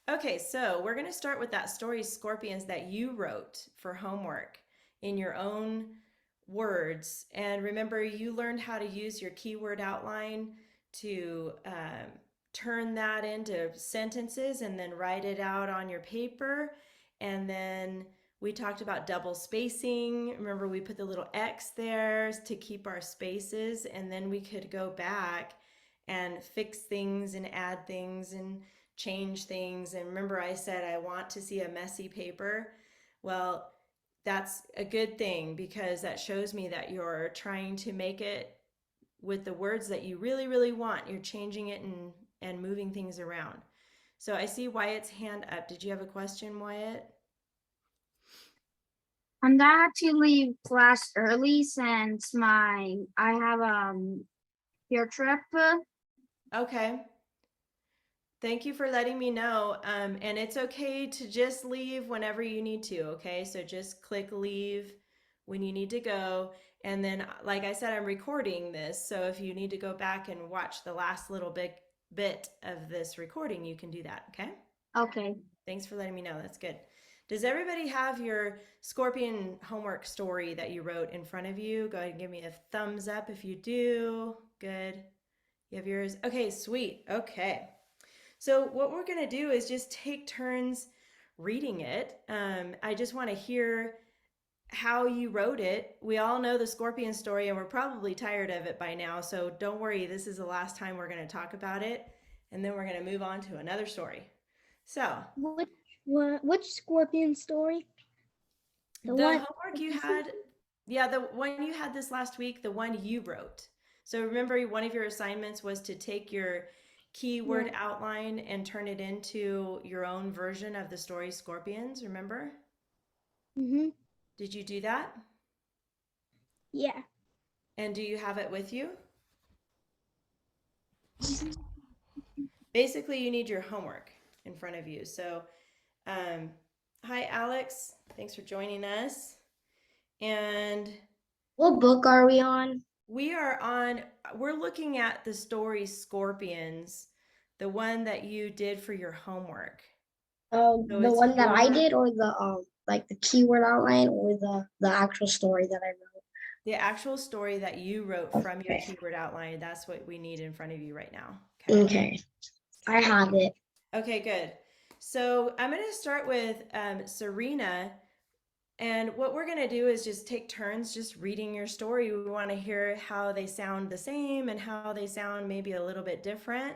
Okay, so we're going to start with that story, Scorpions, that you wrote for homework in your own words. And remember, you learned how to use your keyword outline to turn that into sentences and then write it out on your paper. And then we talked about double spacing. Remember, we put the little X there to keep our spaces. And then we could go back and fix things and add things and change things. And remember, I said I want to see a messy paper. Well, that's a good thing because that shows me that you're trying to make it with the words that you really, really want. You're changing it and moving things around. So I see Wyatt's hand up. Did you have a question, Wyatt? I'm gonna have to leave class early since I have field trip. Okay. Thank you for letting me know. And it's okay to just leave whenever you need to. Okay. So just click leave when you need to go. And then, like I said, I'm recording this. So if you need to go back and watch the last little bit of this recording, you can do that. Okay. Okay. Thanks for letting me know. That's good. Does everybody have your scorpion homework story that you wrote in front of you? Go ahead and give me a thumbs up if you do. Good. You have yours? Okay, sweet. Okay. So what we're going to do is just take turns reading it. I just want to hear how you wrote it. We all know the scorpion story and we're probably tired of it by now. So don't worry, this is the last time we're going to talk about it. And then we're going to move on to another story. So Which scorpion story? the homework you had, yeah, the one you had this last week, the one you wrote. So remember, one of your assignments was to take your keyword outline and turn it into your own version of the story Scorpions, remember? Mm-hmm. Did you do that? Yeah. And do you have it with you? Basically, you need your homework in front of you. So, um, hi, Alex. Thanks for joining us. And What book are we on? we're looking at the story Scorpions, the one that you did for your homework. So The it's one that I your did, or the like the keyword outline, or the actual story that I wrote. the actual story that you wrote from your Okay. keyword outline. That's what we need in front of you right now. Okay. Okay. I have it. Okay, good. So I'm going to start with Serena. And what we're going to do is just take turns just reading your story. We want to hear how they sound the same and how they sound maybe a little bit different.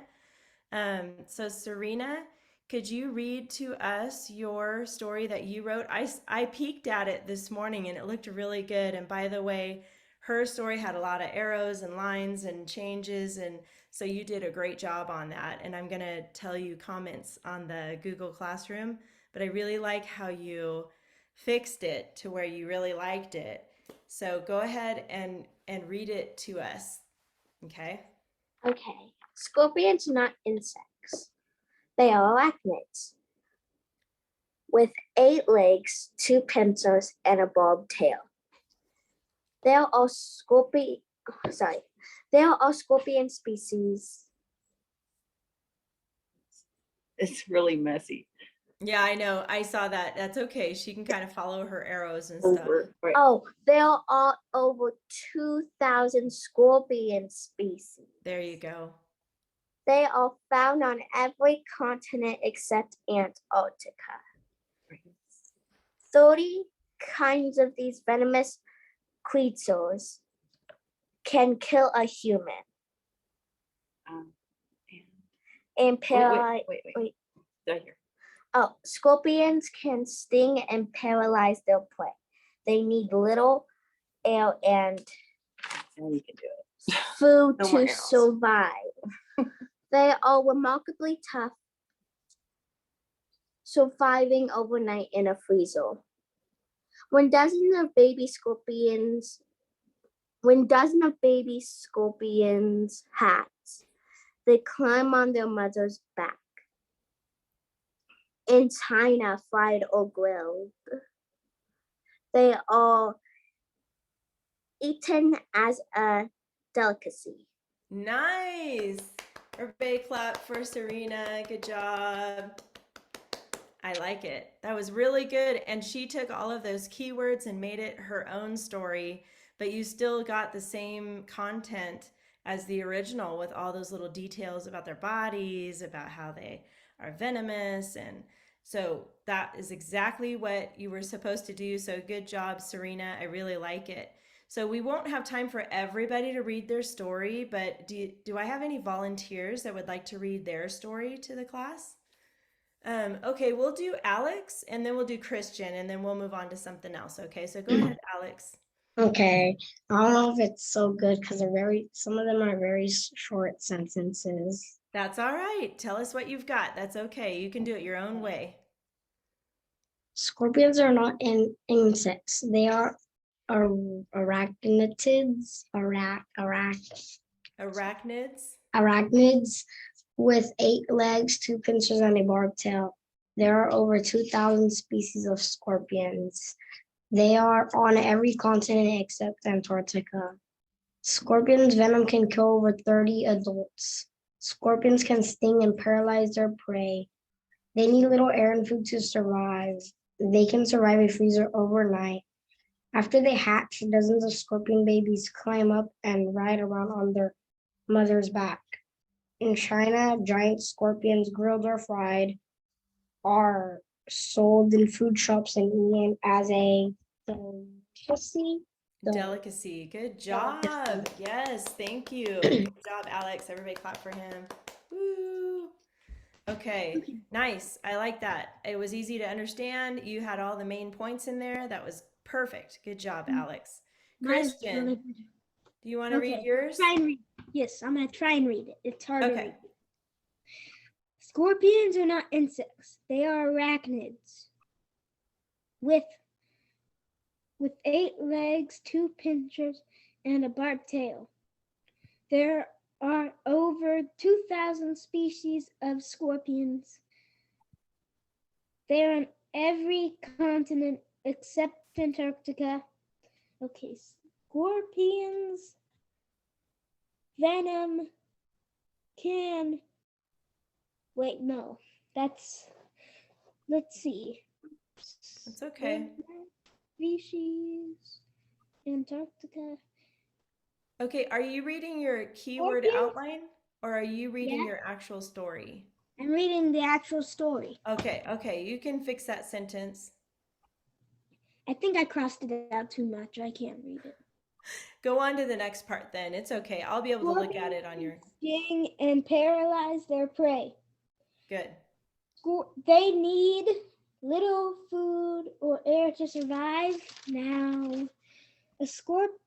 So, Serena, could you read to us your story that you wrote? I peeked at it this morning and it looked really good. And by the way, her story had a lot of arrows and lines and changes. And so you did a great job on that. And I'm going to tell you comments on the Google Classroom. But I really like how you fixed it to where you really liked it. So go ahead and read it to us. Okay? Okay. Scorpions are not insects. They are arachnids with 8 legs, 2 pincers, and a bob tail. They are all They are all scorpion species. It's really messy. Yeah, I know. I saw that. That's okay. She can kind of follow her arrows and stuff. Right. Oh, there are over 2,000 scorpion species. There you go. They are found on every continent except Antarctica. 30 kinds of these venomous creatures can kill a human and paralyze. Wait. Right here. Oh, scorpions can sting and paralyze their prey. They need little air and And you can do it. food No more to arrows. survive. They are remarkably tough, surviving overnight in a freezer. When dozens of baby scorpions hatch, they climb on their mother's back. In China, fried or grilled, they are eaten as a delicacy. Nice. Everybody clap for Serena. Good job. I like it. That was really good. And she took all of those keywords and made it her own story, but you still got the same content as the original with all those little details about their bodies, about how they are venomous. And so that is exactly what you were supposed to do. So good job, Serena. I really like it. So we won't have time for everybody to read their story, but do I have any volunteers that would like to read their story to the class? Okay, we'll do Alex and then we'll do Christian and then we'll move on to something else. Okay, so go ahead, Alex. Okay, I don't know if it's so good because some of them are very short sentences. That's all right. Tell us what you've got. That's okay. You can do it your own way. Scorpions are not insects. They are arachnids, Arachnids. arachnids with 8 legs, 2 pincers, and a barbed tail. There are over 2,000 species of scorpions. They are on every continent except Antarctica. Scorpions' venom can kill over 30 adults. Scorpions can sting and paralyze their prey. They need little air and food to survive. They can survive a freezer overnight. After they hatch, dozens of scorpion babies climb up and ride around on their mother's back. In China, giant scorpions, grilled or fried, are sold in food shops and eaten as a delicacy. Delicacy. Good job. Yes, thank you. Good job, Alex. Everybody clap for him. Woo. Okay, nice. I like that. It was easy to understand. You had all the main points in there. That was perfect. Good job, Alex. Mine's Christian, really do you want to read Okay, yours? Try and read. Yes, I'm gonna try and read it. It's hard to Okay. read. Scorpions are not insects. They are arachnids. With 8 legs, 2 pincers, and a barbed tail. There are over 2,000 species of scorpions. They are on every continent except Antarctica. Okay, scorpions venom can let's see. That's okay. Species Antarctica. Okay, are you reading your keyword Scorpions? outline or are you reading Yeah. your actual story? I'm reading the actual story. Okay, you can fix that sentence. I think I crossed it out too much. I can't read it. Go on to the next part then. It's okay. I'll be able to look at it on your. Sting and paralyze their prey. Good. They need little food or air to survive. Now, the scorpions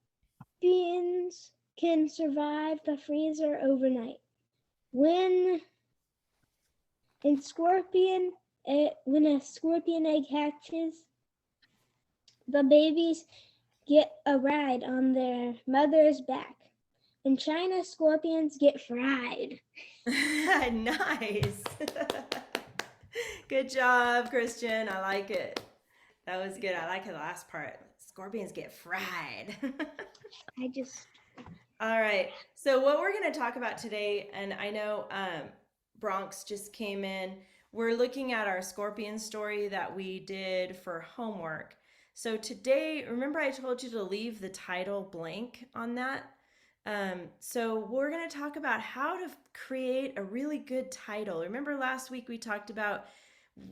can survive the freezer overnight. When a scorpion egg hatches, the babies get a ride on their mother's back. In China, scorpions get fried. Nice. Good job, Christian. I like it. That was good. I like the last part. Scorpions get fried. All right. So what we're going to talk about today, and I know Bronx just came in, we're looking at our scorpion story that we did for homework. So today, remember I told you to leave the title blank on that? So we're going to talk about how to create a really good title. Remember last week we talked about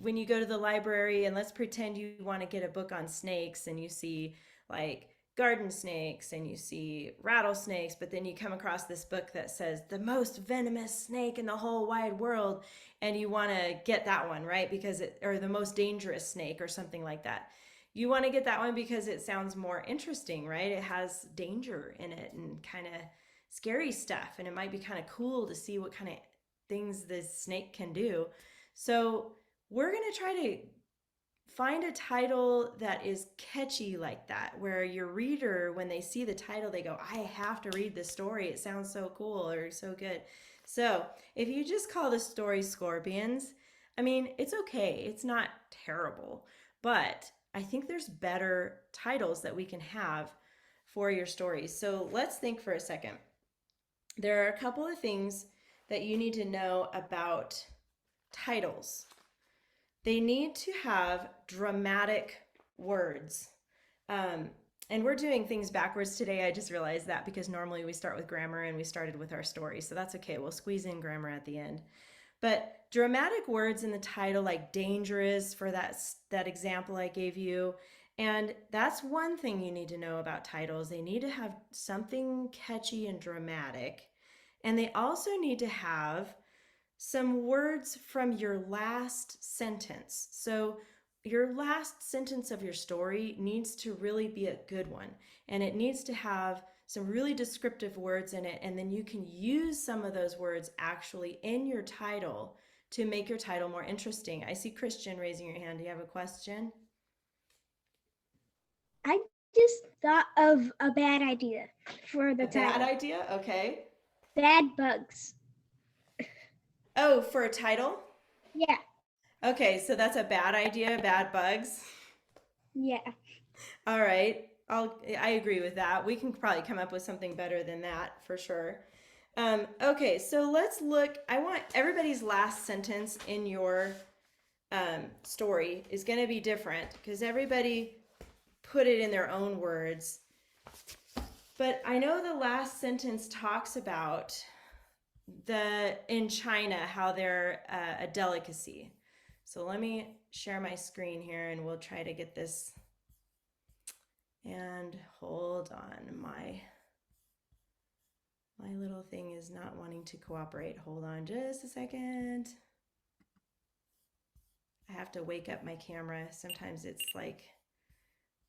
when you go to the library and let's pretend you want to get a book on snakes and you see like garden snakes and you see rattlesnakes, but then you come across this book that says the most venomous snake in the whole wide world and you want to get that one, right? Or the most dangerous snake or something like that. You want to get that one because it sounds more interesting, right? It has danger in it and kind of scary stuff. And it might be kind of cool to see what kind of things this snake can do. So we're going to try to find a title that is catchy like that, where your reader, when they see the title, they go, I have to read this story. It sounds so cool or so good. So if you just call the story Scorpions, I mean, it's okay. It's not terrible, but I think there's better titles that we can have for your stories. So let's think for a second. There are a couple of things that you need to know about titles. they need to have dramatic words. And we're doing things backwards today. I just realized that because normally we start with grammar and we started with our story. So that's okay. We'll squeeze in grammar at the end. But dramatic words in the title, like dangerous for that example I gave you. And that's one thing you need to know about titles. They need to have something catchy and dramatic. And they also need to have some words from your last sentence. So your last sentence of your story needs to really be a good one, and it needs to have some really descriptive words in it, and then you can use some of those words actually in your title to make your title more interesting. I see Christian raising your hand. Do you have a question? I just thought of a bad idea for the A bad title. idea? Okay. Bad bugs. Oh, for a title? Yeah, Okay, so that's a bad idea, bad bugs. yeah. All right. I agree with that. We can probably come up with something better than that for sure. Okay, so let's look. I want everybody's last sentence in your story is going to be different because everybody put it in their own words. But I know the last sentence talks about in China how they're a delicacy. So let me share my screen here and we'll try to get this. And hold on, my little thing is not wanting to cooperate. Hold on just a second. I have to wake up my camera. Sometimes it's like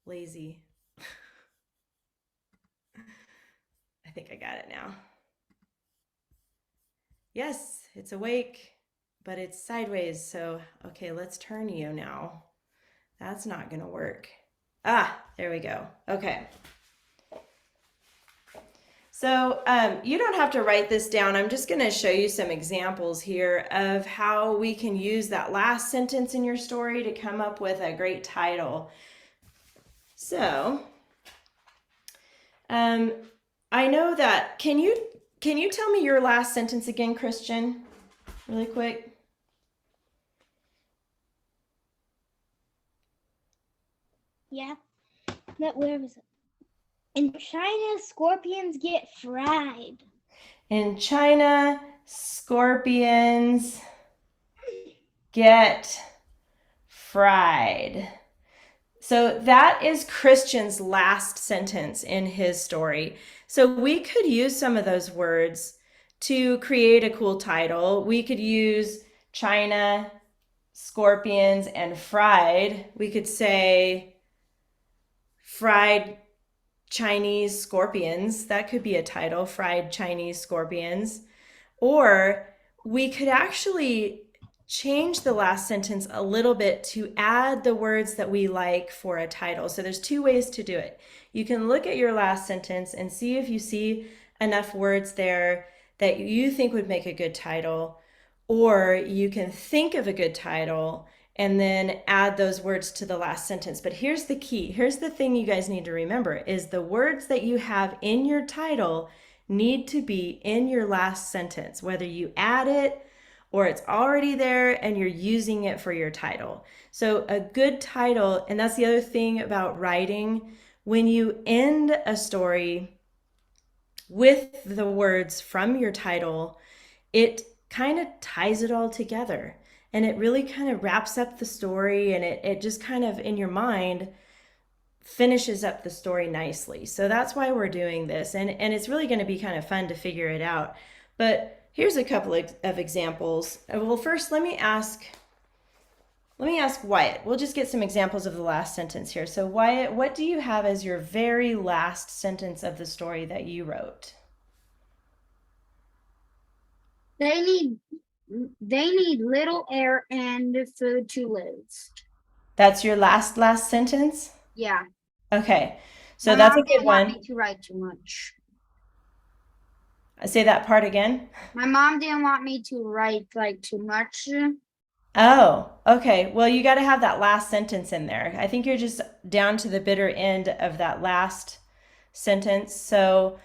lazy. I think I got it now. Yes, it's awake, but it's sideways. So, okay, let's turn you now. That's not gonna work. Ah, there we go. Okay. So you don't have to write this down. I'm just gonna show you some examples here of how we can use that last sentence in your story to come up with a great title. So I know that, can you tell me your last sentence again, Christian, really quick? Yeah. But where was it? In China, scorpions get fried. In China, scorpions get fried. So that is Christian's last sentence in his story. So we could use some of those words to create a cool title. We could use China, scorpions, and fried. We could say fried Chinese scorpions. That could be a title, fried Chinese scorpions. Or we could actually change the last sentence a little bit to add the words that we like for a title. So there's two ways to do it. You can look at your last sentence and see if you see enough words there that you think would make a good title, or you can think of a good title and then add those words to the last sentence. But here's the key. Here's the thing you guys need to remember is the words that you have in your title need to be in your last sentence, whether you add it or it's already there and you're using it for your title. So a good title, and that's the other thing about writing, when you end a story with the words from your title, it kind of ties it all together. And it really kind of wraps up the story, and it just kind of, in your mind, finishes up the story nicely. So that's why we're doing this. And it's really going to be kind of fun to figure it out. But here's a couple of examples. Well, first, let me ask Wyatt. We'll just get some examples of the last sentence here. So Wyatt, what do you have as your very last sentence of the story that you wrote? They need little air and food to live. That's your last sentence? Yeah. Okay. So My that's a mom good didn't want one. me to write too much. Say that part again. My mom didn't want me to write like too much. Oh, okay. Well, you got to have that last sentence in there. I think you're just down to the bitter end of that last sentence. So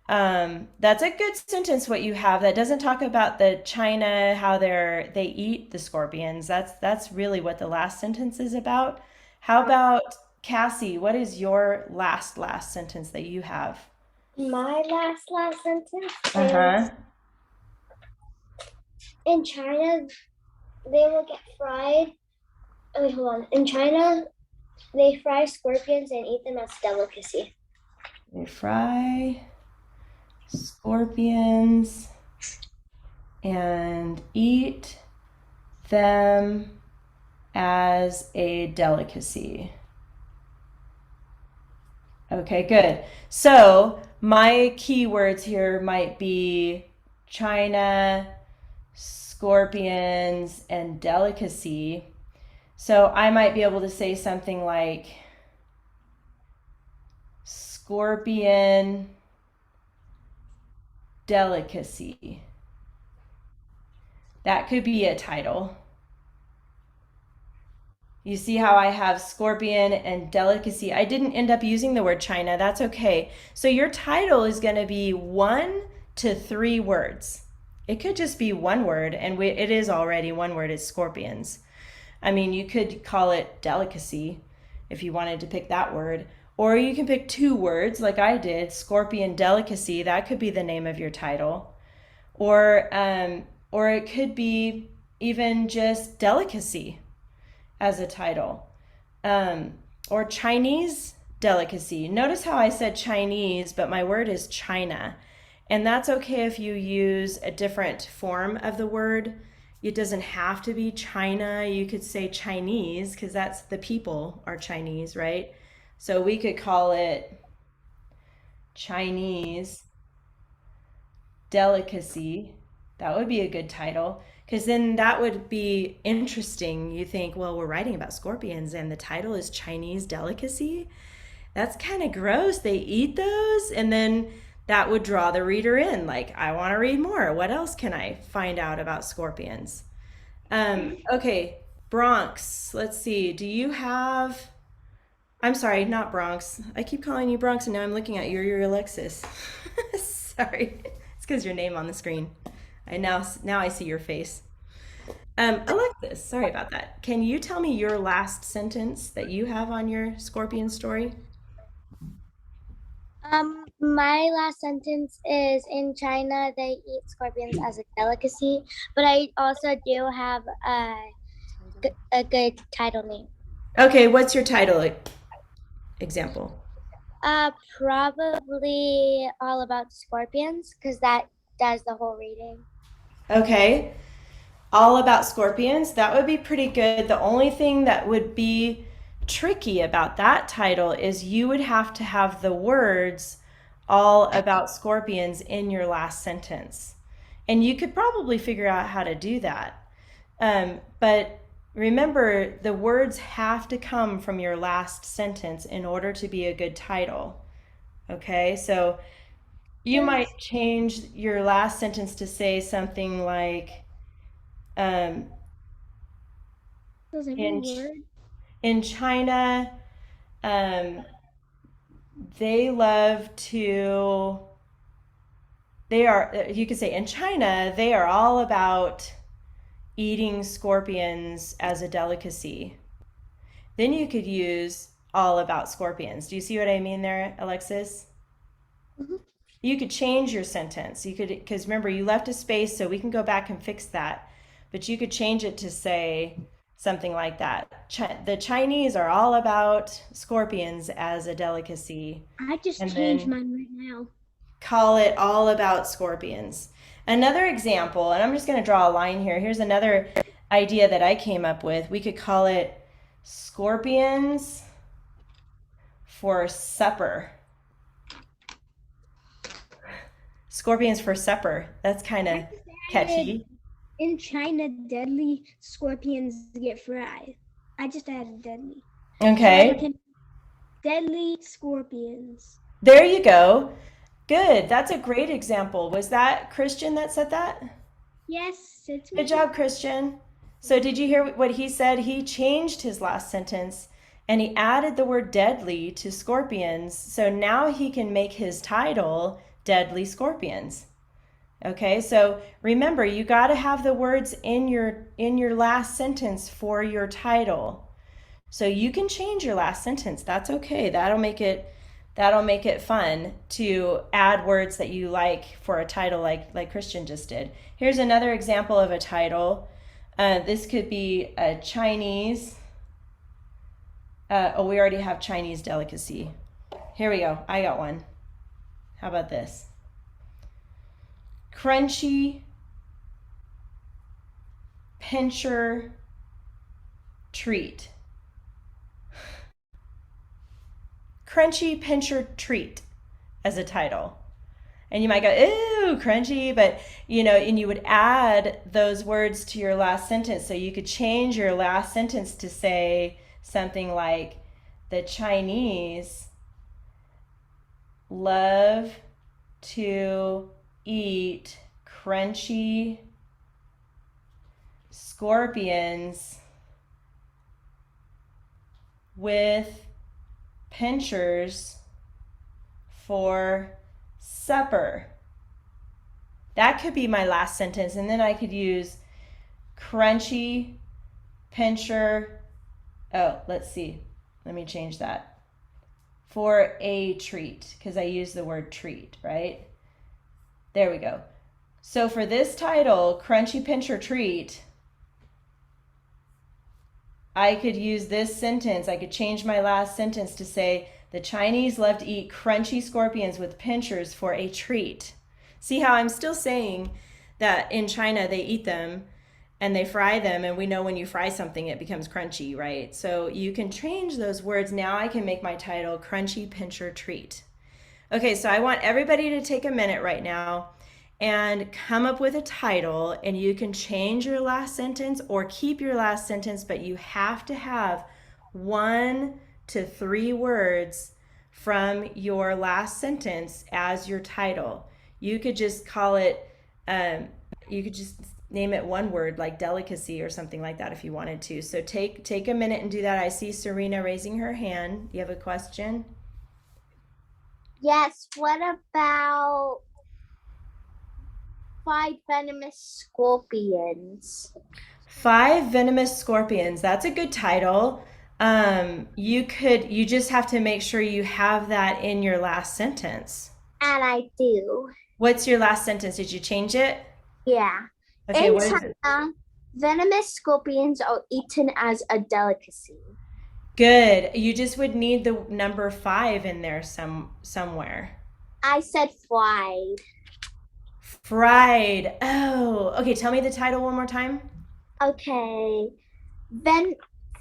That's a good sentence what you have. That doesn't talk about the China, how they eat the scorpions. That's really what the last sentence is about. How about Cassie? What is your last sentence that you have? My last sentence Uh-huh. is in China, they will get fried. Oh, wait, hold on. In China, they fry scorpions and eat them as delicacy. They fry scorpions and eat them as a delicacy. Okay, good. So my keywords here might be China, scorpions, and delicacy. So I might be able to say something like scorpion delicacy. That could be a title. You see how I have scorpion and delicacy. I didn't end up using the word China. That's okay. So your title is going to be 1 to 3 words. It could just be one word, and it is already one word. It's scorpions. I mean, you could call it delicacy if you wanted to pick that word. Or you can pick 2 words like I did, scorpion delicacy. That could be the name of your title. Or it could be even just delicacy as a title, or Chinese delicacy. Notice how I said Chinese, but my word is China. And that's okay if you use a different form of the word. It doesn't have to be China. You could say Chinese because that's the people are Chinese, right? So we could call it Chinese delicacy. That would be a good title because then that would be interesting. You think, well, we're writing about scorpions and the title is Chinese delicacy. That's kind of gross. They eat those, and then that would draw the reader in. Like, I want to read more. What else can I find out about scorpions? Okay, Bronx. Let's see. Do you have? I'm sorry, not Bronx. I keep calling you Bronx, and now I'm looking at you. You're Alexis. Sorry, it's because your name on the screen. Now I see your face. Alexis, sorry about that. Can you tell me your last sentence that you have on your scorpion story? My last sentence is in China, they eat scorpions as a delicacy, but I also do have a good title name. Okay, what's your title example? Probably all about scorpions because that does the whole reading. Okay, all about scorpions. That would be pretty good. The only thing that would be tricky about that title is you would have to have the words all about scorpions in your last sentence. And you could probably figure out how to do that. But remember, the words have to come from your last sentence in order to be a good title. Okay, so you might change your last sentence to say something like, um, Those every in, word. in China, um, they love to, you could say in China, they are all about eating scorpions as a delicacy. Then you could use all about scorpions. Do you see what I mean there, Alexis? Mhm. You could change your sentence. You could, because remember, you left a space, so we can go back and fix that. But you could change it to say something like that. The Chinese are all about scorpions as a delicacy. I just And changed then mine right now. call it all about scorpions. Another example, and I'm just going to draw a line here. Here's another idea that I came up with. We could call it scorpions for supper. Scorpions for supper. That's kind of catchy. In China, deadly scorpions get fried. I just added deadly. Okay. Deadly scorpions. There you go. Good. That's a great example. Was that Christian that said that? Yes, it's me. Good job, Christian. So did you hear what he said? He changed his last sentence and he added the word deadly to scorpions. So now he can make his title deadly scorpions. Okay, so remember, you got to have the words in your last sentence for your title. So you can change your last sentence. That's okay. That'll make it fun to add words that you like for a title, like Christian just did. Here's another example of a title. This could be a Chinese. We already have Chinese delicacy. Here we go. I got one. How about this? Crunchy pincher treat. Crunchy pincher treat as a title. And you might go, ooh, crunchy, but and you would add those words to your last sentence. So you could change your last sentence to say something like, the Chinese love to eat crunchy scorpions with pinchers for supper. That could be my last sentence, and then I could use crunchy pincher. Oh, let's see. Let me change that. For a treat, because I use the word treat, right? There we go. So for this title, Crunchy Pincher Treat, I could use this sentence. I could change my last sentence to say, the Chinese love to eat crunchy scorpions with pinchers for a treat. See how I'm still saying that in China they eat them and they fry them, and we know when you fry something it becomes crunchy, right? So you can change those words. Now I can make my title Crunchy Pincher Treat. Okay, so I want everybody to take a minute right now and come up with a title, and you can change your last sentence or keep your last sentence, but you have to have 1 to 3 words from your last sentence as your title. You could just call it, you could just name it one word like delicacy or something like that if you wanted to. So take a minute and do that. I see Serena raising her hand. You have a question? Yes, what about 5 venomous scorpions? 5 venomous scorpions. That's a good title. You just have to make sure you have that in your last sentence. And I do. What's your last sentence? Did you change it? Yeah. Okay, In what is it? China, venomous scorpions are eaten as a delicacy. Good. You just would need the number 5 in there somewhere. I said fried. Fried. Oh, okay. Tell me the title one more time. Okay.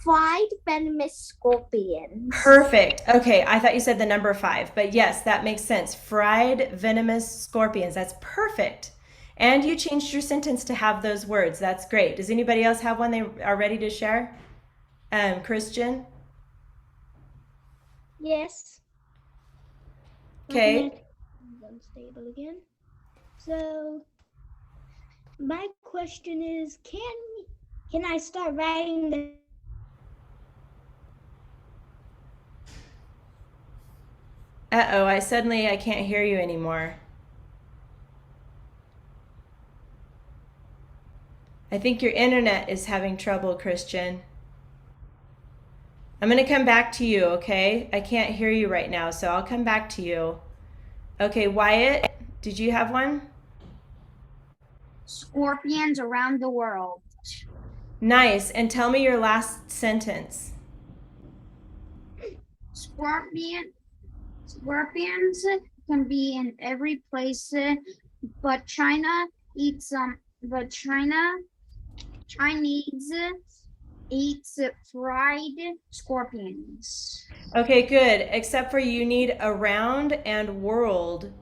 Fried venomous scorpions. Perfect. Okay, I thought you said the number 5, but yes, that makes sense. Fried venomous scorpions. That's perfect. And you changed your sentence to have those words. That's great. Does anybody else have one they are ready to share? Christian? Yes. Okay. Unstable again. So my question is, can I start writing the Uh-oh, I can't hear you anymore. I think your internet is having trouble, Christian. I'm going to come back to you, okay? I can't hear you right now, so I'll come back to you. Okay, Wyatt, did you have one? Scorpions around the world. Nice. And tell me your last sentence. Scorpions can be in every place, but China eats Chinese eats fried scorpions. Okay, good. Except for you need around and world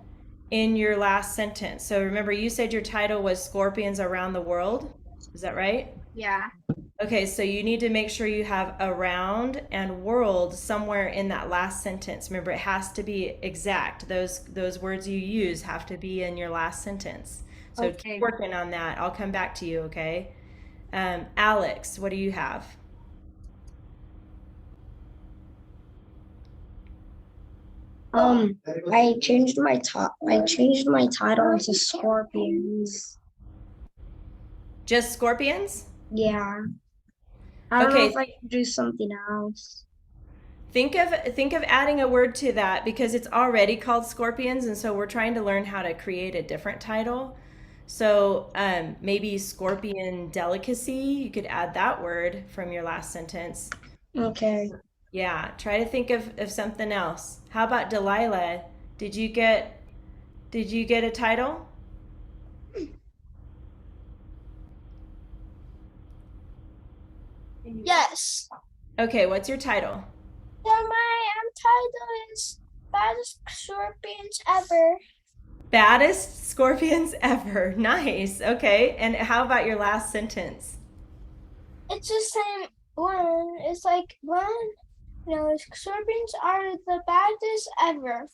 in your last sentence. So remember, you said your title was Scorpions Around the World. Is that right? Yeah. Okay, so you need to make sure you have around and world somewhere in that last sentence. Remember, it has to be exact. Those words you use have to be in your last sentence. So Okay. keep working on that. I'll come back to you, okay? Alex, what do you have? I changed my title to scorpions. Just scorpions? Yeah. I don't know Okay, if I can do something else. think of adding a word to that because it's already called scorpions, and so we're trying to learn how to create a different title. So maybe scorpion delicacy, you could add that word from your last sentence. Okay. Yeah, try to think of something else. How about Delilah? Did you get a title? Yes. Okay, what's your title? Yeah, my title is Baddest Scorpions Ever. Baddest scorpions ever. Nice. Okay. And how about your last sentence? It's the same one. It's like scorpions are the baddest ever.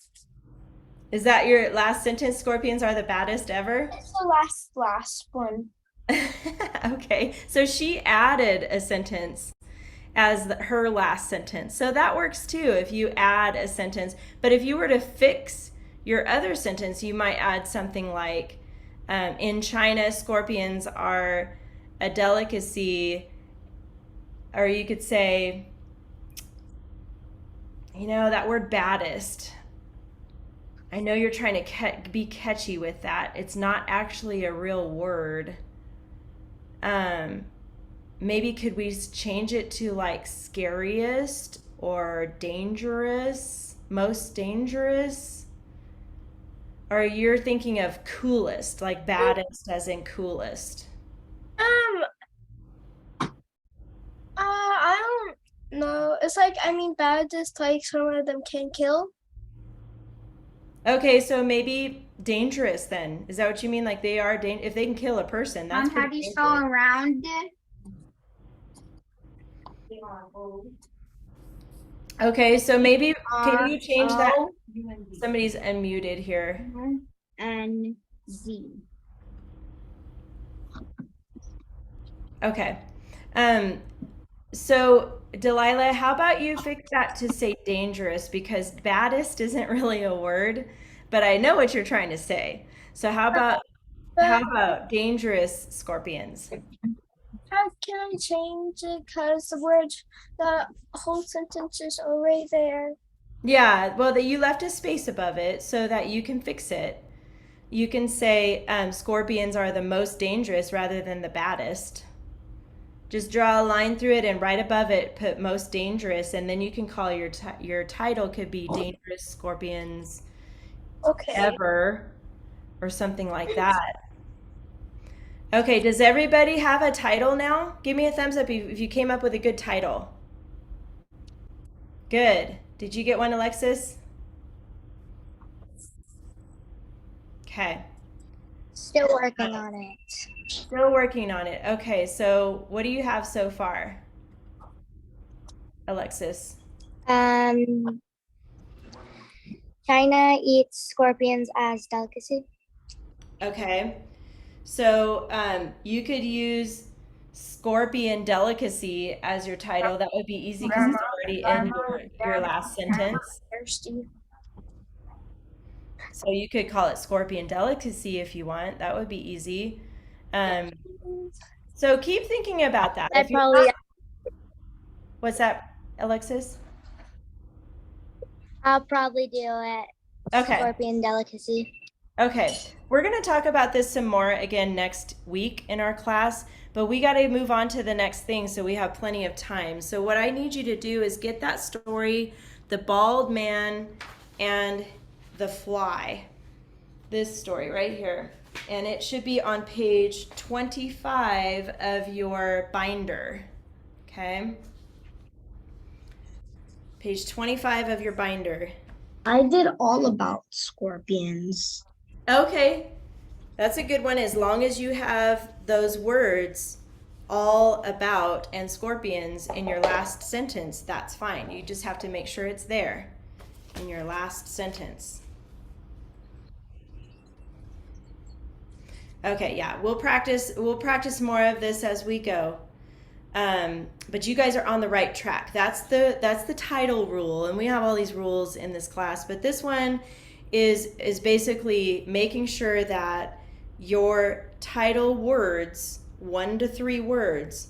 Is that your last sentence? Scorpions are the baddest ever? It's the last one. Okay. So she added a sentence as her last sentence. So that works too if you add a sentence. But if you were to fix your other sentence, you might add something like, in China, scorpions are a delicacy. Or you could say, that word baddest. I know you're trying to be catchy with that. It's not actually a real word. Maybe could we change it to like scariest or dangerous, most dangerous? Or you're thinking of coolest, like baddest as in coolest? I don't know. It's like baddest, like some of them can kill. Okay, so maybe dangerous then. Is that what you mean? Like they are if they can kill a person, that's How do pretty you spell dangerous. around it? Okay, so maybe can you change that? R-O- Somebody's unmuted here. N-Z. Okay. So Delilah, how about you fix that to say dangerous because baddest isn't really a word, but I know what you're trying to say. So how about dangerous scorpions? How can I change it? Because the whole sentence is already there. Yeah, well, that you left a space above it so that you can fix it. You can say scorpions are the most dangerous rather than the baddest. Just draw a line through it and right above it put most dangerous, and then you can call your title could be dangerous scorpions Okay. ever or something like that. Okay, does everybody have a title now? Give me a thumbs up if you came up with a good title. Good. Did you get one, Alexis? Okay. Still working on it. Still working on it. Okay, so what do you have so far, Alexis? China eats scorpions as delicacy. Okay. So you could use scorpion delicacy as your title. That would be easy because it's already in your last sentence. Thirsty. So you could call it scorpion delicacy if you want. That would be easy. So keep thinking about that. If you're not- What's that, Alexis? I'll probably do it. Okay. Scorpion delicacy. Okay, we're going to talk about this some more again next week in our class, but we got to move on to the next thing so we have plenty of time. So what I need you to do is get that story, The Bald Man and the Fly. This story right here. And it should be on page 25 of your binder. Okay? Page 25 of your binder. I did all about scorpions. Okay, that's a good one. As long as you have those words all about and scorpions in your last sentence, that's fine. You just have to make sure it's there in your last sentence. Okay, yeah, we'll practice more of this as we go. But you guys are on the right track. That's the title rule, and we have all these rules in this class. But this one is basically making sure that your title words, 1 to 3 words,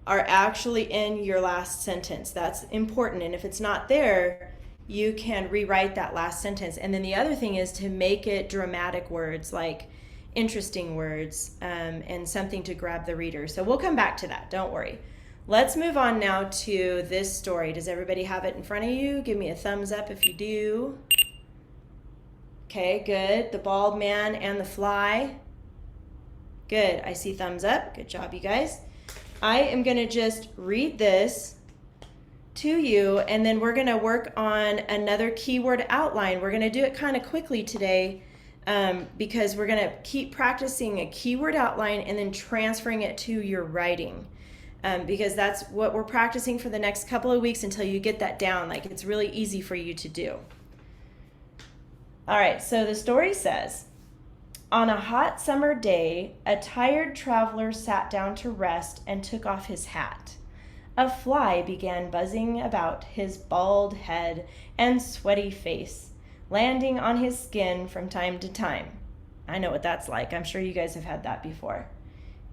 are actually in your last sentence. That's important. And if it's not there, you can rewrite that last sentence. And then the other thing is to make it dramatic words, like interesting words, and something to grab the reader. So we'll come back to that. Don't worry. Let's move on now to this story. Does everybody have it in front of you? Give me a thumbs up if you do. Okay, good. The bald man and the fly. Good. I see thumbs up. Good job, you guys. I am going to just read this to you, and then we're going to work on another keyword outline. We're going to do it kind of quickly today, because we're going to keep practicing a keyword outline and then transferring it to your writing, because that's what we're practicing for the next couple of weeks until you get that down. Like, it's really easy for you to do. All right, so the story says, on a hot summer day, a tired traveler sat down to rest and took off his hat. A fly began buzzing about his bald head and sweaty face, landing on his skin from time to time. I know what that's like. I'm sure you guys have had that before.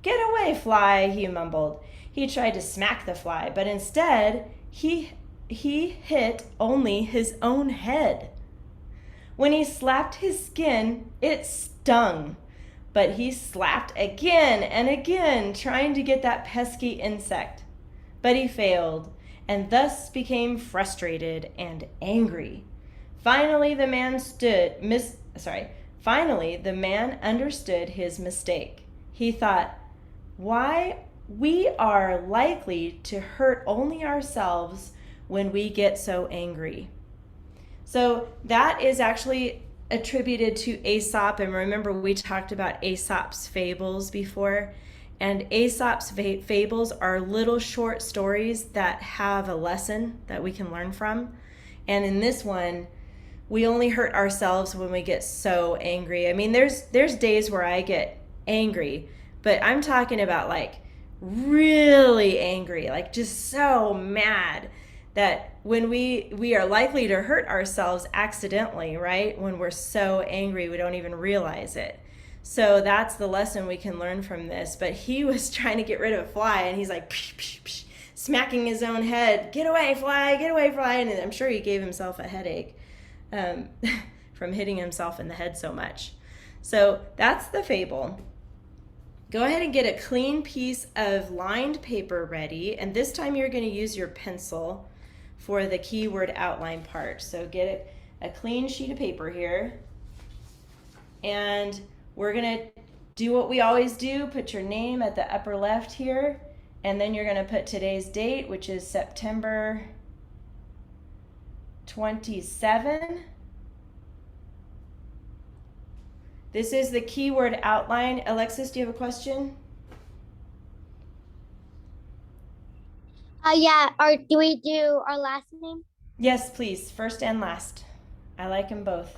Get away, fly, he mumbled. He tried to smack the fly, but instead he hit only his own head. When he slapped his skin, it stung, but he slapped again and again, trying to get that pesky insect. But he failed, and thus became frustrated and angry. Finally, the man understood his mistake. He thought, why, we are likely to hurt only ourselves when we get so angry. So that is actually attributed to Aesop, and remember we talked about Aesop's fables before, and Aesop's fables are little short stories that have a lesson that we can learn from. And in this one, we only hurt ourselves when we get so angry. I mean, there's days where I get angry, but I'm talking about like really angry, like just so mad that when we are likely to hurt ourselves accidentally, right? When we're so angry, we don't even realize it. So that's the lesson we can learn from this. But he was trying to get rid of a fly, and he's like, psh, psh, psh, smacking his own head. Get away, fly, get away, fly. And I'm sure he gave himself a headache from hitting himself in the head so much. So that's the fable. Go ahead and get a clean piece of lined paper ready. And this time you're going to use your pencil for the keyword outline part. So get a clean sheet of paper here. And we're going to do what we always do. Put your name at the upper left here. And then you're going to put today's date, which is September 27. This is the keyword outline. Alexis, do you have a question? Yeah. Or do we do our last name? Yes, please. First and last. I like them both.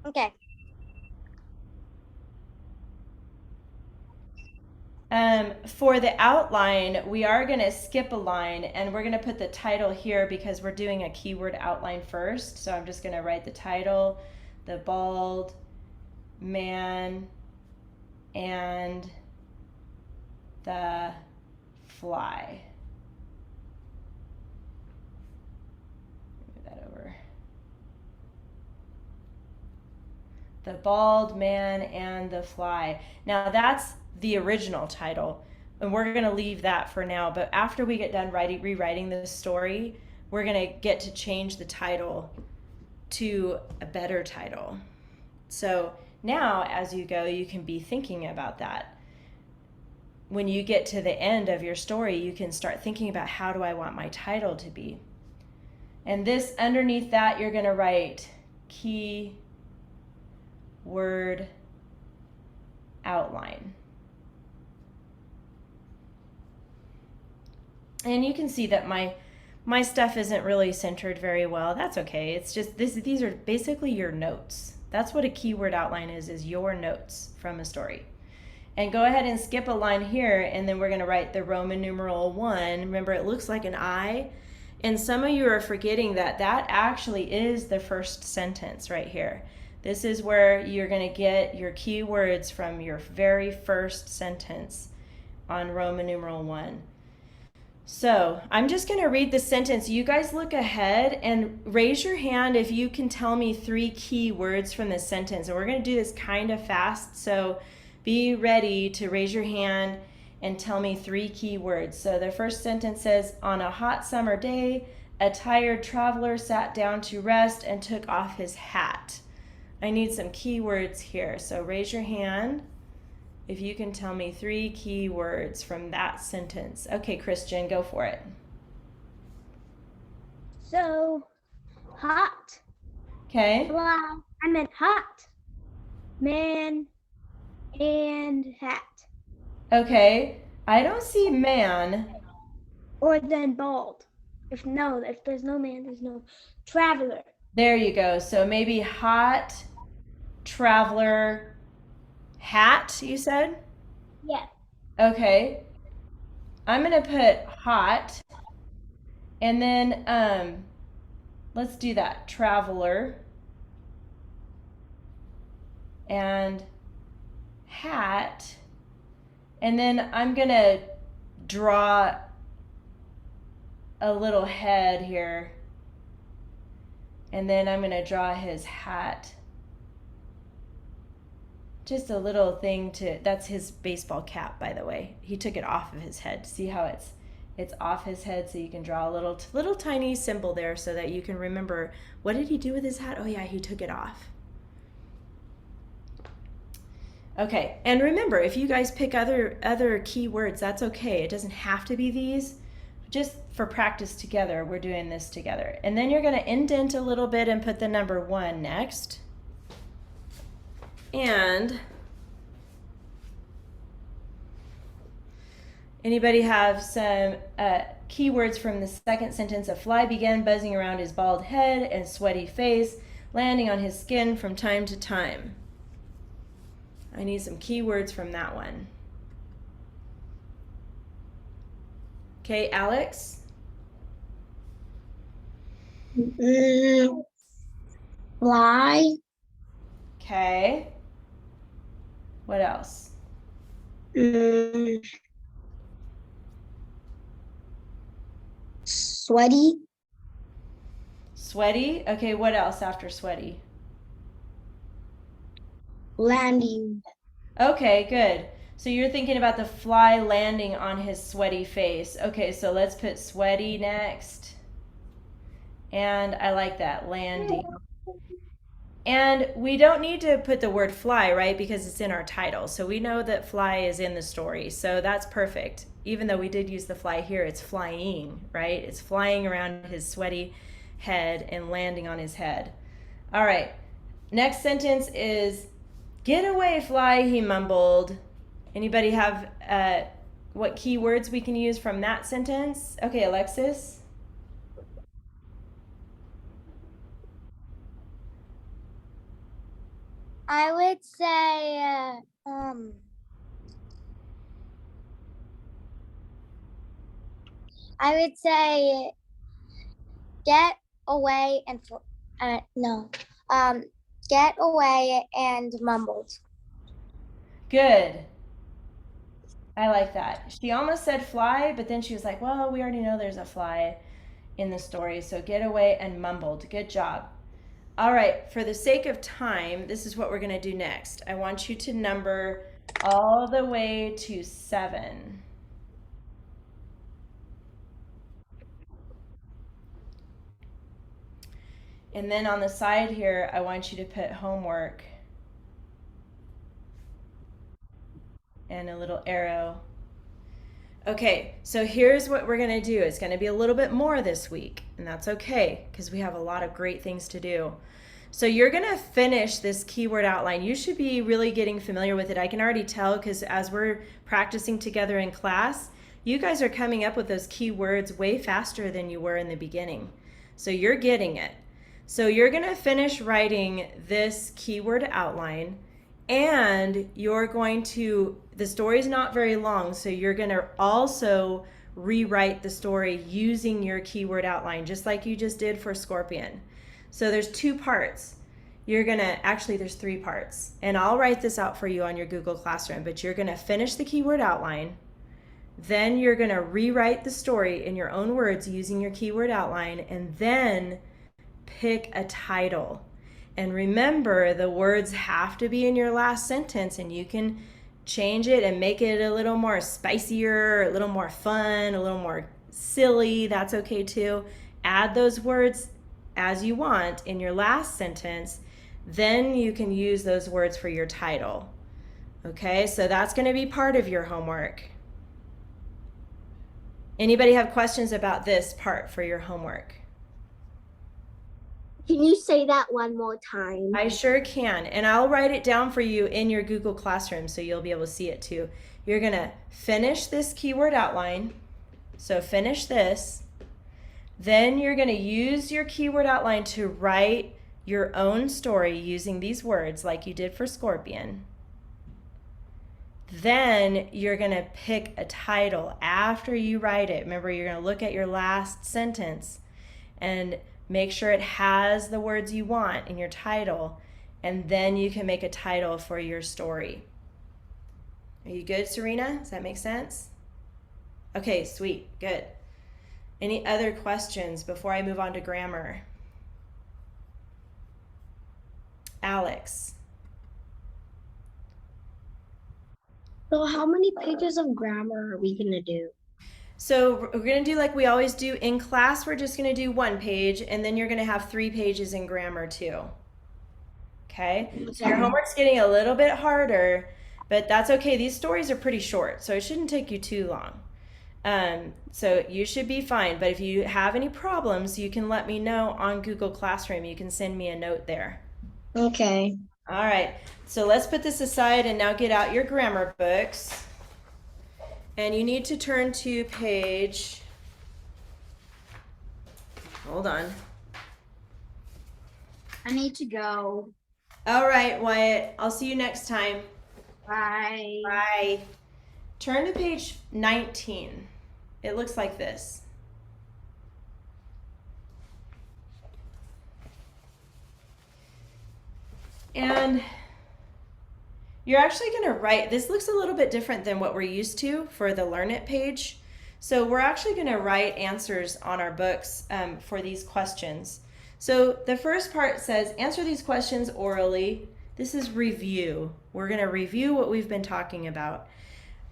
Okay. For the outline, we are going to skip a line, and we're going to put the title here because we're doing a keyword outline first. So I'm just going to write the title, the bald man and the fly. Move that over. The bald man and the fly. Now that's the original title, and we're going to leave that for now. But after we get done rewriting the story, we're going to get to change the title to a better title. So now as you go, you can be thinking about that. When you get to the end of your story, you can start thinking about, how do I want my title to be? And this, underneath that, you're going to write key word outline. And you can see that my stuff isn't really centered very well. That's okay. It's just these are basically your notes. That's what a keyword outline is your notes from a story. And go ahead and skip a line here, and then we're going to write the Roman numeral 1. Remember, it looks like an I. And some of you are forgetting that that actually is the first sentence right here. This is where you're going to get your key words from your very first sentence on Roman numeral 1. So I'm just going to read the sentence. You guys look ahead and raise your hand if you can tell me 3 key words from this sentence. And we're going to do this kind of fast, so be ready to raise your hand and tell me 3 key words. So the first sentence says, on a hot summer day, a tired traveler sat down to rest and took off his hat. I need some key words here. So raise your hand if you can tell me 3 key words from that sentence. Okay, Christian, go for it. So, hot, Okay. fly, I meant hot, man, and hat. Okay. I don't see man. Or then bald. If there's no man, there's no traveler. There you go. So maybe hot, traveler, hat, you said? Yeah. Okay. I'm going to put hot. And then let's do that. Traveler. And hat. And then I'm going to draw a little head here. And then I'm going to draw his hat. Just a little thing that's his baseball cap, by the way. He took it off of his head. See how it's off his head, so you can draw a little tiny symbol there so that you can remember, what did he do with his hat? Oh yeah, he took it off. Okay, and remember, if you guys pick other key words, that's okay. It doesn't have to be these. Just for practice together, we're doing this together. And then you're going to indent a little bit and put the number 1 next. And anybody have some keywords from the second sentence? A fly began buzzing around his bald head and sweaty face, landing on his skin from time to time. I need some keywords from that one. Okay, Alex? Fly, Okay. What else? sweaty, Sweaty? Okay, what else after sweaty? landing, Okay, good. So you're thinking about the fly landing on his sweaty face. Okay, so let's put sweaty next. And I like that, landing. And we don't need to put the word fly, right? Because it's in our title. So we know that fly is in the story. So that's perfect. Even though we did use the fly here, it's flying, right? It's flying around his sweaty head and landing on his head. All right. Next sentence is, get away, fly, he mumbled. Anybody have what key words we can use from that sentence? Okay, Alexis. I would say get away and get away and mumbled. Good. I like that. She almost said fly, but then she was like, well, we already know there's a fly in the story. So get away and mumbled. Good job. All right, for the sake of time, this is what we're going to do next. I want you to number all the way to 7. And then on the side here, I want you to put homework and a little arrow. Okay, so here's what we're going to do. It's going to be a little bit more this week, and that's okay because we have a lot of great things to do. So you're going to finish this keyword outline. You should be really getting familiar with it. I can already tell because as we're practicing together in class, you guys are coming up with those keywords way faster than you were in the beginning. So you're getting it. So you're going to finish writing this keyword outline, and you're going to, the story's not very long, so you're going to also rewrite the story using your keyword outline, just like you just did for scorpion. So there's 2 parts. Actually, there's 3 parts. And I'll write this out for you on your Google Classroom, but you're going to finish the keyword outline. Then you're going to rewrite the story in your own words using your keyword outline, and then pick a title. And remember, the words have to be in your last sentence, and you can change it and make it a little more spicier, a little more fun, a little more silly. That's okay too. Add those words as you want in your last sentence. Then you can use those words for your title. Okay, so that's going to be part of your homework. Anybody have questions about this part for your homework? Can you say that one more time? I sure can, and I'll write it down for you in your Google Classroom so you'll be able to see it too. You're going to finish this keyword outline, so finish this. Then you're going to use your keyword outline to write your own story using these words like you did for scorpion. Then you're going to pick a title after you write it. Remember, you're going to look at your last sentence and make sure it has the words you want in your title, and then you can make a title for your story. Are you good, Serena? Does that make sense? Okay, sweet, good. Any other questions before I move on to grammar? Alex. So how many pages of grammar are we gonna do? So we're going to do like we always do in class. We're just going to do 1 page, and then you're going to have 3 pages in grammar too. Okay? So your homework's getting a little bit harder, but that's okay. These stories are pretty short, so it shouldn't take you too long. So you should be fine. But if you have any problems, you can let me know on Google Classroom. You can send me a note there. Okay. All right. So let's put this aside and now get out your grammar books. And you need to turn to page, hold on. I need to go. All right, Wyatt, I'll see you next time. Bye. Bye. Turn to page 19. It looks like this. And you're actually going to write, this looks a little bit different than what we're used to for the Learn It page. So we're actually going to write answers on our books for these questions. So the first part says, answer these questions orally. This is review. We're going to review what we've been talking about.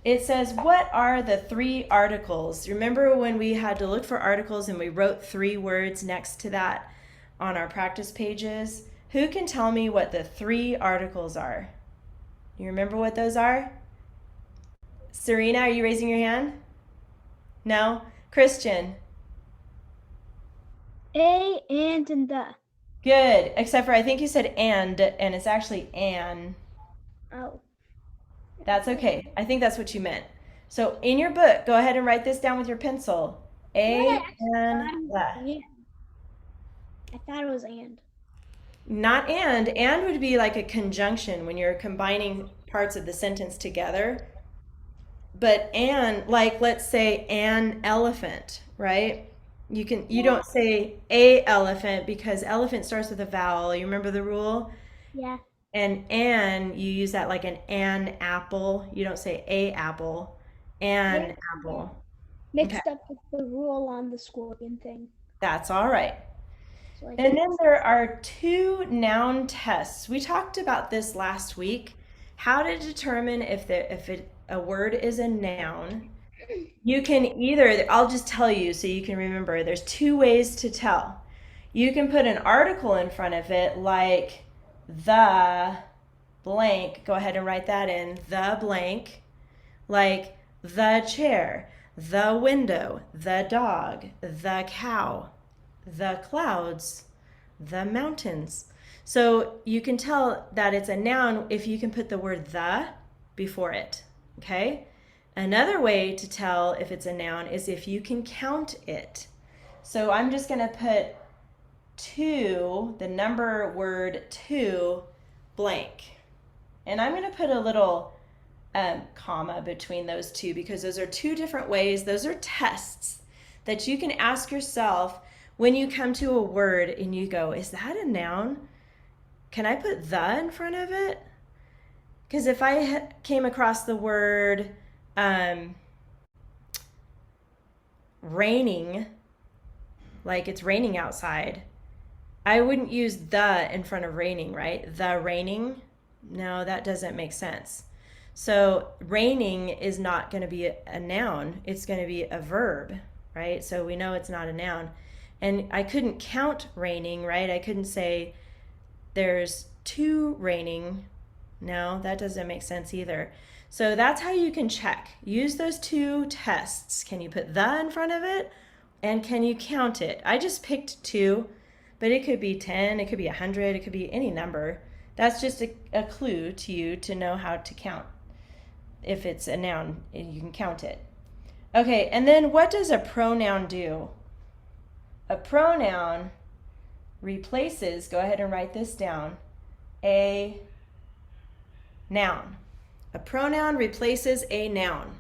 It says, what are the 3 articles? Remember when we had to look for articles and we wrote 3 words next to that on our practice pages? Who can tell me what the 3 articles are? You remember what those are? Serena, are you raising your hand? No? Christian? A, and the. Good, except for I think you said and it's actually an. Oh. That's okay. I think that's what you meant. So in your book, go ahead and write this down with your pencil. A and the. Yeah. I thought it was and. Not and. And would be like a conjunction when you're combining parts of the sentence together. But and, like let's say an elephant, right? You don't say a elephant because elephant starts with a vowel. You remember the rule? Yeah. And you use that like an apple. You don't say a apple. An Yeah. apple. Mixed up with the rule on the scorpion thing. That's all right. So I And think then there are 2 noun tests. We talked about this last week. How to determine if a word is a noun. You can either, I'll just tell you so you can remember, there's 2 ways to tell. You can put an article in front of it like the blank. Go ahead and write that in, the blank. Like the chair, the window, the dog, the cow, the clouds, the mountains. So you can tell that it's a noun if you can put the word the before it, okay? Another way to tell if it's a noun is if you can count it. So I'm just going to put 2, the number word 2, blank. And I'm going to put a little comma between those two, because those are two different ways. Those are tests that you can ask yourself when you come to a word and you go, is that a noun? Can I put the in front of it? Because if I came across the word raining, like it's raining outside, I wouldn't use the in front of raining, right? The raining. No, that doesn't make sense. So raining is not going to be a noun. It's going to be a verb, right? So we know it's not a noun. And I couldn't count raining, right? I couldn't say there's 2 raining. No, that doesn't make sense either. So that's how you can check. Use those 2 tests. Can you put the in front of it? And can you count it? I just picked 2, but it could be 10, it could be 100, it could be any number. That's just a clue to you to know how to count. If it's a noun, you can count it. Okay, and then what does a pronoun do? A pronoun replaces, go ahead and write this down, a noun. A pronoun replaces a noun.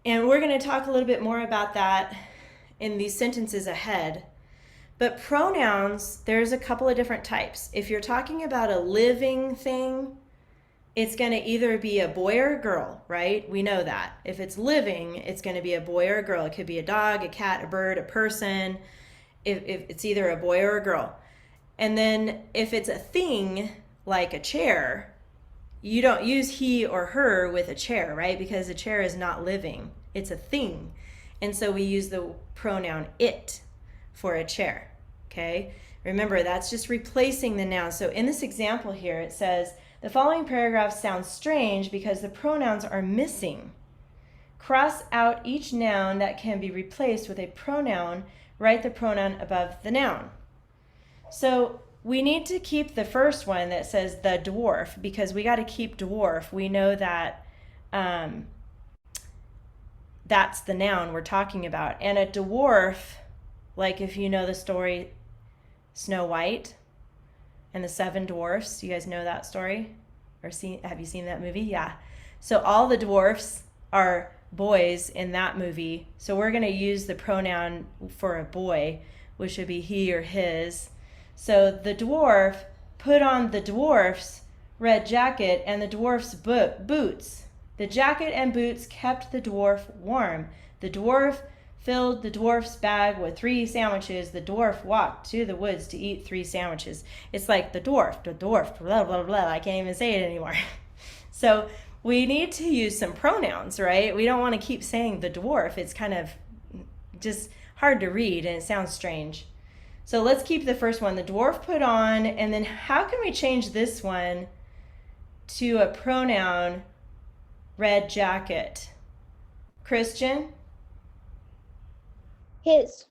And we're going to talk a little bit more about that in these sentences ahead. But pronouns, there's a couple of different types. If you're talking about a living thing, it's going to either be a boy or a girl, right? We know that. If it's living, it's going to be a boy or a girl. It could be a dog, a cat, a bird, a person. If it's either a boy or a girl. And then if it's a thing, like a chair, you don't use he or her with a chair, right? Because a chair is not living. It's a thing. And so we use the pronoun it for a chair, okay? Remember, that's just replacing the noun. So in this example here, it says, the following paragraph sounds strange because the pronouns are missing. Cross out each noun that can be replaced with a pronoun. Write the pronoun above the noun. So we need to keep the first one that says the dwarf, because we got to keep dwarf. We know that that's the noun we're talking about. And a dwarf, like if you know the story Snow White and the 7 dwarfs, you guys know that story? Or have you seen that movie? Yeah. So all the dwarfs are boys in that movie. So we're going to use the pronoun for a boy, which would be he or his. So the dwarf put on the dwarf's red jacket and the dwarf's boots. The jacket and boots kept the dwarf warm. The dwarf filled the dwarf's bag with 3 sandwiches. The dwarf walked to the woods to eat 3 sandwiches. It's like the dwarf, blah, blah, blah. I can't even say it anymore. So we need to use some pronouns, right? We don't want to keep saying the dwarf. It's kind of just hard to read and it sounds strange. So let's keep the first one. The dwarf put on, and then how can we change this one to a pronoun red jacket? Christian? His.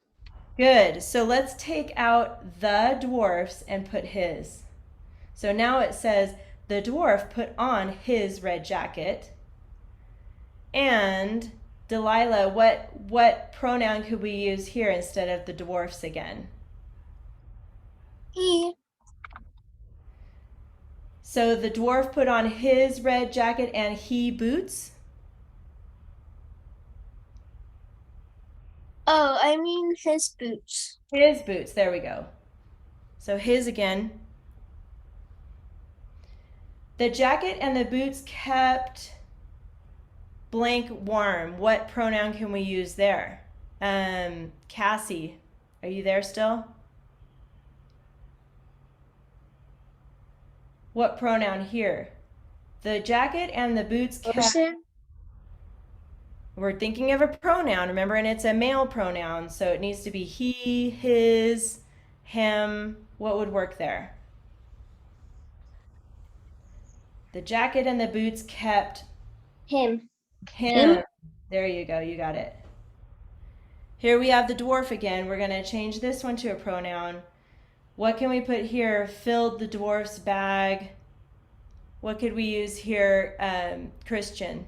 Good. So let's take out the dwarfs and put his. So now it says the dwarf put on his red jacket. And Delilah, what pronoun could we use here instead of the dwarfs again? He. So the dwarf put on his red jacket and he boots? Oh, I mean his boots. His boots. There we go. So his again. The jacket and the boots kept blank warm. What pronoun can we use there? Cassie, are you there still? What pronoun here? The jacket and the boots kept... Person. We're thinking of a pronoun, remember, and it's a male pronoun, so it needs to be he, his, him. What would work there? The jacket and the boots kept Him. him. There you go, you got it. Here we have the dwarf again. We're going to change this one to a pronoun. What can we put here? Filled the dwarf's bag. What could we use here, Christian?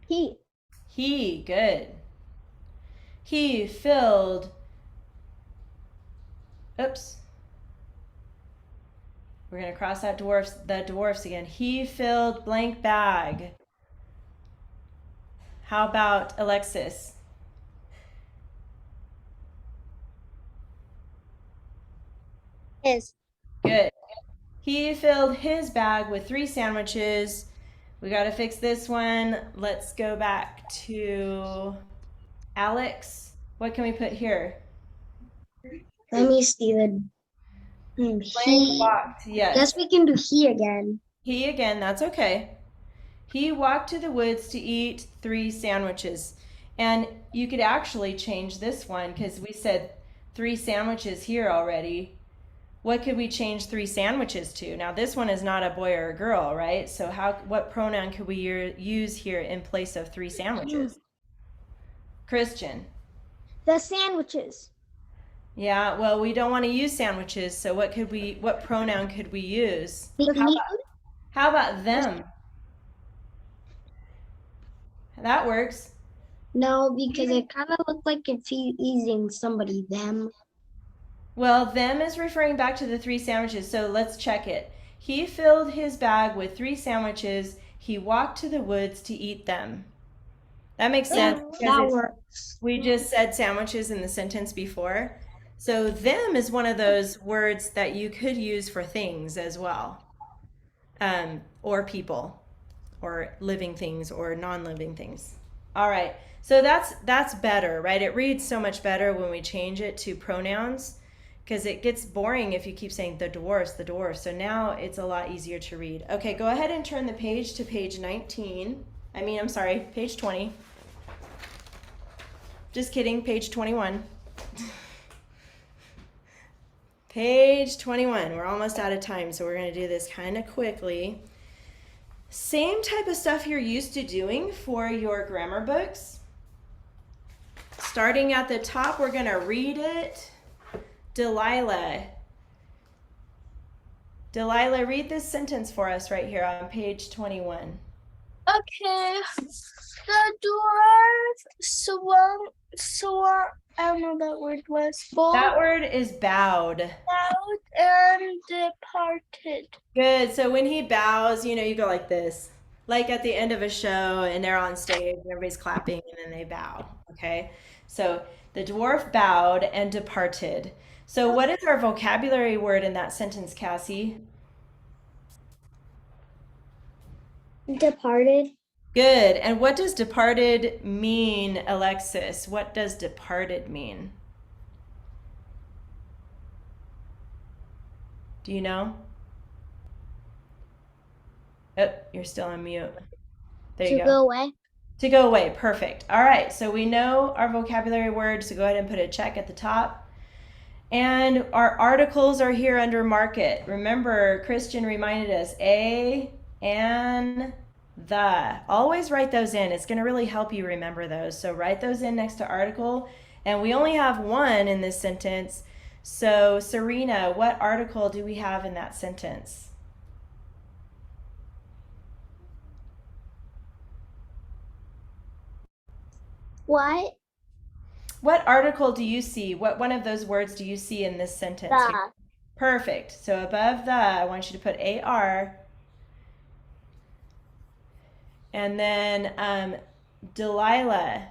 He. He, good. He filled, oops. We're going to cross out the dwarfs again. He filled blank bag. How about Alexis? His. Good. He filled his bag with 3 sandwiches. We got to fix this one. Let's go back to Alex. What can we put here? Let me see the Blank he. walked. Yes. Guess we can do he again. He again, that's okay. He walked to the woods to eat 3 sandwiches. And you could actually change this one because we said 3 sandwiches here already. What could we change 3 sandwiches to? Now this one is not a boy or a girl, right? So what pronoun could we use here in place of 3 sandwiches? Christian. The sandwiches. Yeah, well, we don't want to use sandwiches, so what pronoun could we use? How about them? That works. No, because it kind of looked like if he's eating somebody them. Well, them is referring back to the 3 sandwiches, so let's check it. He filled his bag with 3 sandwiches. He walked to the woods to eat them. That makes sense. That works. We just said sandwiches in the sentence before. So them is one of those words that you could use for things as well, or people, or living things, or non-living things. All right, so that's better, right? It reads so much better when we change it to pronouns, because it gets boring if you keep saying the dwarfs, the dwarfs. So now it's a lot easier to read. Okay, go ahead and turn the page to page 19. I'm sorry, page 20. Just kidding, page 21. Page 21. We're almost out of time, so we're going to do this kind of quickly. Same type of stuff you're used to doing for your grammar books. Starting at the top, we're going to read it. Delilah. Delilah, read this sentence for us right here on page 21. Okay. The dwarf swore, I don't know what that word was. That word is bowed. Bowed and departed. Good. So when he bows, you go like this. Like at the end of a show and they're on stage and everybody's clapping and then they bow. Okay. So the dwarf bowed and departed. So what is our vocabulary word in that sentence, Cassie? Departed. Good. And what does departed mean, Alexis? What does departed mean? Do you know? Oh, you're still on mute. There you To go. go away. To go away. Perfect. All right. So we know our vocabulary words. So go ahead and put a check at the top. And our articles are here under market. Remember, Christian reminded us a, an, the. Always write those in. It's going to really help you remember those. So write those in next to article. And we only have one in this sentence. So Serena, what article do we have in that sentence? What? What article do you see? What one of those words do you see in this sentence? The. Perfect. So above the, I want you to put AR. And then Delilah,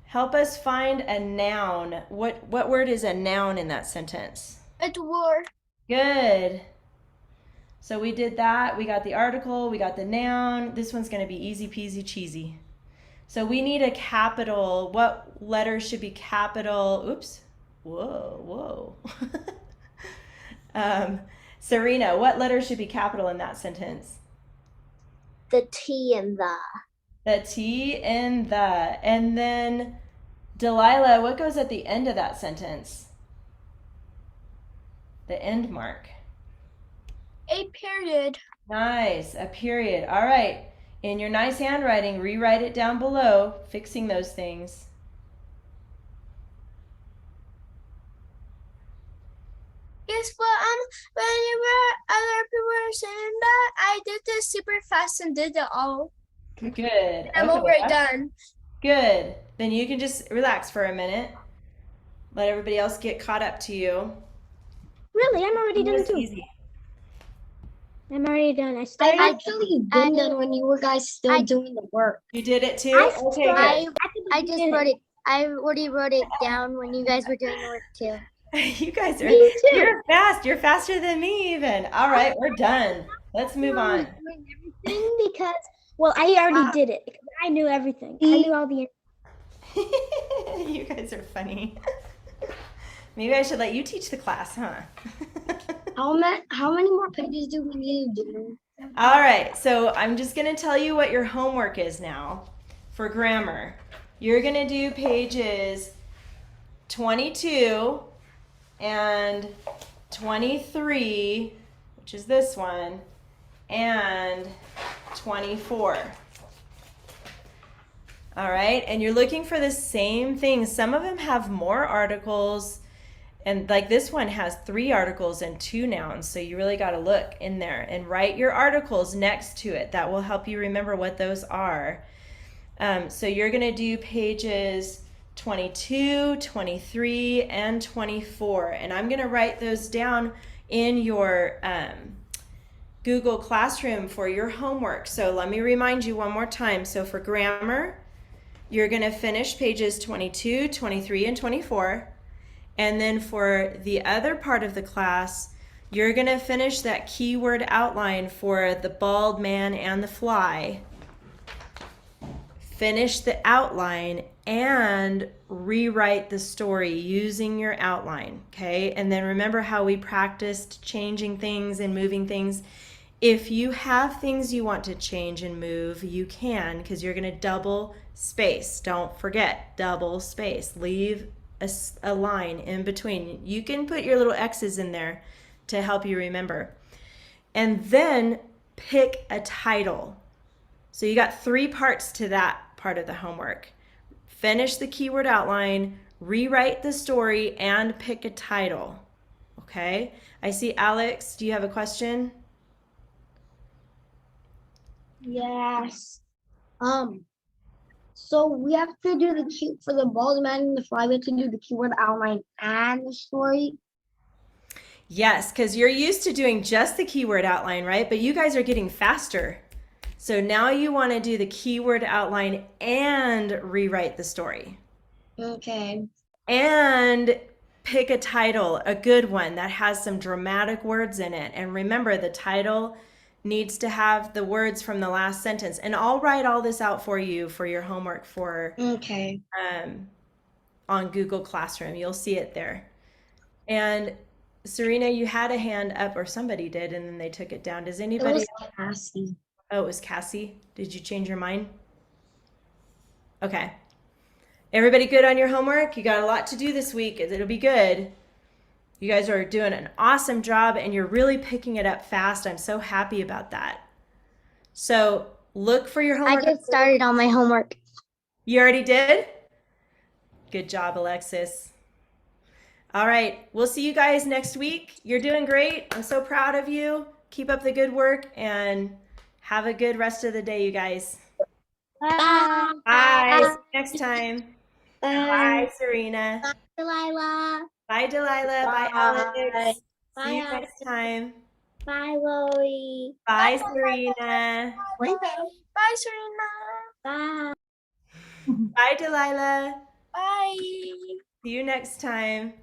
help us find a noun. What word is a noun in that sentence? A dwarf. Good. So we did that. We got the article. We got the noun. This one's going to be easy peasy cheesy. So we need a capital. What letter should be capital? Oops. Whoa. Serena, what letter should be capital in that sentence? The T and the. The T and the. And then Delilah, what goes at the end of that sentence? The end mark. A period. Nice, a period. All right. In your nice handwriting, rewrite it down below, fixing those things. Guess what? Whenever other people are saying that, I did this super fast and did it all. Good. I'm Okay, already done. Good. Then you can just relax for a minute. Let everybody else get caught up to you. Really, I'm already done It's too. easy. I'm already done. I I started. actually been done when you were guys still I- doing the work. You did it too? I Okay, I good. I just wrote it. I already wrote it down when you guys were doing the work too. You guys are, Me too. you're fast. You're faster than me even. All right, we're done. Let's move I was on. doing everything because, well, I already did it. Because I knew everything. I knew all the. You guys are funny. Maybe I should let you teach the class, huh? How many more pages do we need to do? All right, so I'm just going to tell you what your homework is now for grammar. You're going to do pages 22 and 23, which is this one, and 24. All right, and you're looking for the same things. Some of them have more articles, and like this one has 3 articles and 2 nouns, so you really got to look in there and write your articles next to it. That will help you remember what those are. So you're going to do pages 22, 23, and 24, and I'm going to write those down in your Google Classroom for your homework. So let me remind you one more time. So for grammar, you're going to finish pages 22, 23, and 24. And then for the other part of the class, you're going to finish that keyword outline for the bald man and the fly. Finish the outline and rewrite the story using your outline, okay? And then remember how we practiced changing things and moving things. If you have things you want to change and move, you can, because you're going to double space. Don't forget, double space. Leave a line in between. You can put your little X's in there to help you remember. And then pick a title. So you got 3 parts to that part of the homework. Finish the keyword outline, rewrite the story, and pick a title. Okay? I see Alex, do you have a question? Yes. So we have to do the cue for the bald man and the fly. We have to do the keyword outline and the story. Yes, because you're used to doing just the keyword outline, right? But you guys are getting faster. So now you want to do the keyword outline and rewrite the story. Okay. And pick a title, a good one that has some dramatic words in it. And remember, the title needs to have the words from the last sentence. And I'll write all this out for you for your homework for Okay. on Google Classroom. You'll see it there. And Serena, you had a hand up, or somebody did, and then they took it down. Does It anybody? was Cassie. Oh, it was Cassie. Did you change your mind? Okay. Everybody good on your homework? You got a lot to do this week. It'll be good. You guys are doing an awesome job, and you're really picking it up fast. I'm so happy about that. So look for your I homework. just started on my homework. You already did? Good job, Alexis. All right. We'll see you guys next week. You're doing great. I'm so proud of you. Keep up the good work and have a good rest of the day, you guys. Bye. Bye. See you next time. Bye. Bye, Serena. Delilah. Bye, Delilah. Bye, Alex. See you Bye, next time. Bye, Lily. Bye, Serena. Bye, Serena. Bye. Bye, Delilah. Bye. See you next time.